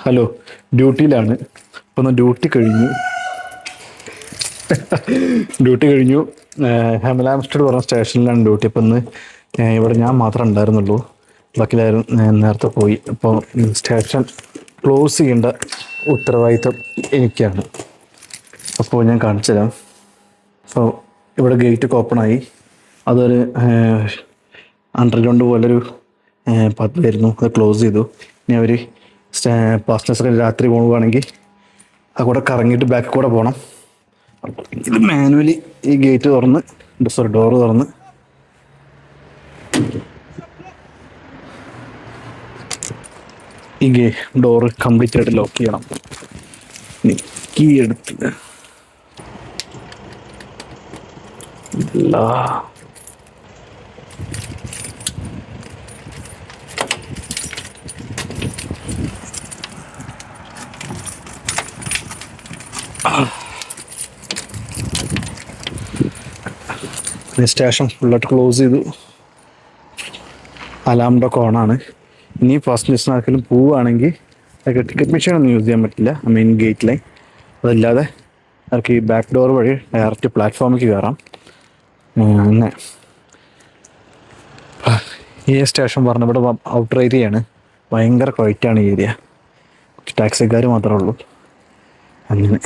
Hello, ഡ്യൂട്ടിയിലാണ്. ഇപ്പൊ ഒന്ന് duty കഴിഞ്ഞു. ഹെമലാംസ്റ്റഡ് പറഞ്ഞ സ്റ്റേഷനിലാണ് ഡ്യൂട്ടി. ഇപ്പം ഇന്ന് ഇവിടെ ഞാൻ മാത്രമേ ഉണ്ടായിരുന്നുള്ളൂ. ബാക്കിലാരും നേരത്തെ പോയി. അപ്പോൾ സ്റ്റേഷൻ ക്ലോസ് ചെയ്യേണ്ട ഉത്തരവാദിത്തം എനിക്കാണ്. അപ്പോൾ ഞാൻ കാണിച്ചു തരാം. അപ്പോൾ ഇവിടെ ഗേറ്റ് ഒക്കെ ഓപ്പണായി. അതൊരു അണ്ടർഗ്രൗണ്ട് പോലൊരു പദ്ധതിയായിരുന്നു. അത് ക്ലോസ് ചെയ്തു. ഇനി അവർ പാസഞ്ചേഴ്സൊക്കെ രാത്രി പോകുകയാണെങ്കിൽ ആ കൂടെ കറങ്ങിയിട്ട് ബാക്കിൽ കൂടെ പോകണം. ഇത് മാനുവലി ഈ ഗേറ്റ് തുറന്ന് ഡോറ് തുറന്ന് ഈ ഡോറ് കംപ്ലീറ്റ് ആയിട്ട് ലോക്ക് ചെയ്യണം. കീ എടുത്ത് ഇല്ല. സ്റ്റേഷൻ ഫുള്ളായിട്ട് ക്ലോസ് ചെയ്തു. അലാമിൻ്റെ ഒക്കെ ഓണാണ്. ഇനി പാസഞ്ചേഴ്സിന് ആർക്കെങ്കിലും പോവുകയാണെങ്കിൽ ടിക്കറ്റ് മെഷീൻ ഒന്നും യൂസ് ചെയ്യാൻ പറ്റില്ല മെയിൻ ഗേറ്റിലെ. അതല്ലാതെ അവർക്ക് ഈ ബാക്ക് ഡോർ വഴി ഡയറക്റ്റ് പ്ലാറ്റ്ഫോമിലേക്ക് കയറാം. അങ്ങനെ ഈ സ്റ്റേഷൻ പറഞ്ഞ ഇവിടെ ഔട്ടർ ഏരിയയാണ്. ഭയങ്കര ക്വൈറ്റാണ് ഈ ഏരിയ. ടാക്സിക്കാർ മാത്രമേ ഉള്ളൂ. അങ്ങനെ